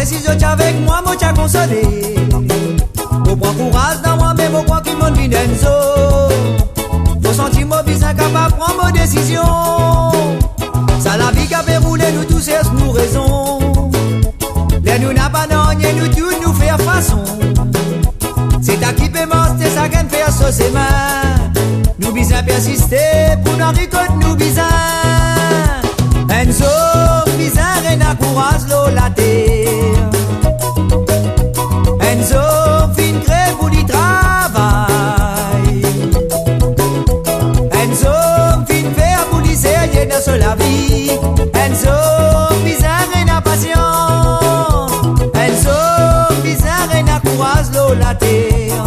pensais si je avec moi, moi t'as consolé. Au point courage dans moi-même, au point qu'il m'en vient d'Enzo. Faut sentir moi bien capable de prendre mes décisions. Ça la vie qui a fait rouler, nous tous et nous raison. Les nous n'a pas n'en nous tous nous faire façon. C'est à qui peut c'est ça qu'on fait à ses mains. Nous bisons persister pour nous récolter nous bisons. Enzo, bisons rien à courage l'eau la terre. Enzo, fin crève pour du travail. Enzo, fin faire pour l'essayer de la vie. Enzo, bisons rien à patience. Enzo, bisons rien à courage l'eau la terre.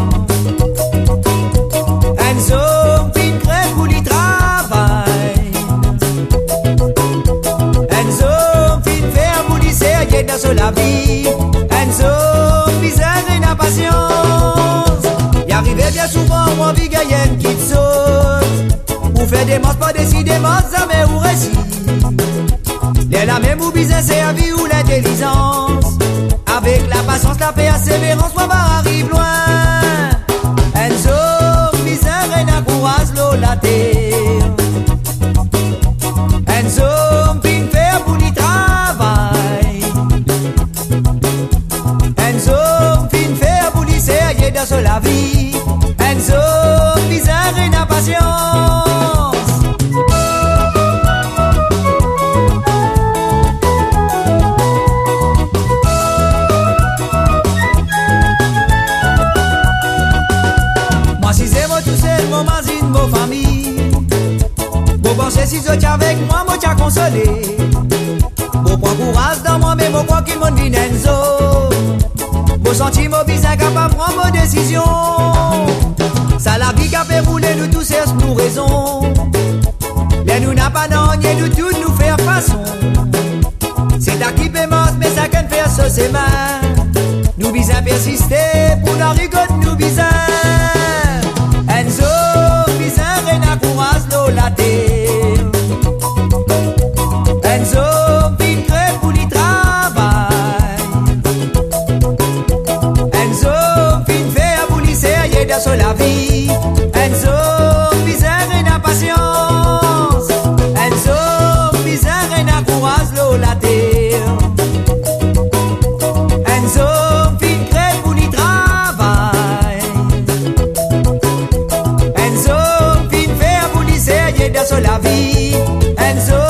Enzo, fin crève pour du travail. Enzo, fin faire pour l'essayer de la vie. Enzo, bizarre et la patience. Y arrivait bien souvent, moi, vie gagne qui te saute. Ou fait des monstres, pas décider, jamais ou récit. Les la même ou bizarre, c'est la vie ou l'intelligence. Avec la patience, la persévérance, moi, arrive loin. Enzo, bizarre et la courage, l'eau, la terre. Enzo, fin faire pour du travail. Enzo, fin faire pour l'essayer de la vie. Enzo, bizarre et la patience. Moi si c'est moi tout seul, mon mazine, mon famille. Vous pensez si je tiens avec moi, moi t'as consolé. Vous prends courage dans moi, mais vous crois qu'il m'en vient Enzo. Vous sentez mon bizarre capable de prendre vos décisions. Ça la vie qui a fait rouler, nous tous et nous raison. Les nous n'a pas n'en nous tous nous faire façon. C'est à qui peut mort, mais ça qu'un faire sur ses mains. Nous bizarre persister pour nous rigoler, nous bizarre. Enzo, bizarre et la courage, l'eau la terre. Enzo, fin crève pour du travail. Enzo, fin faire pour l'essayer de la vie. Enzo, bizarre et la patience. Enzo, bizarre et la courage, l'eau la terre. Enzo, fin crève pour du travail. Enzo, fin faire pour l'essayer de la vie. Enzo,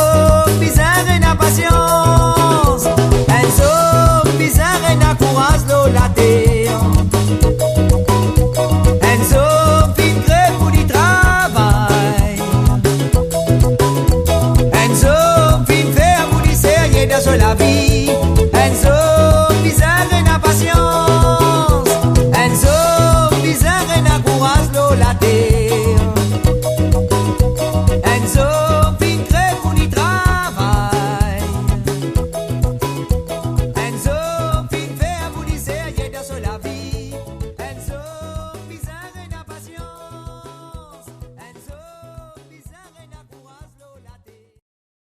bizarre et la patience. Enzo, bizarre et la courage, l'eau la terre. Enzo, fin crève pour du travail. Enzo, fin faire pour l'essayer de la vie.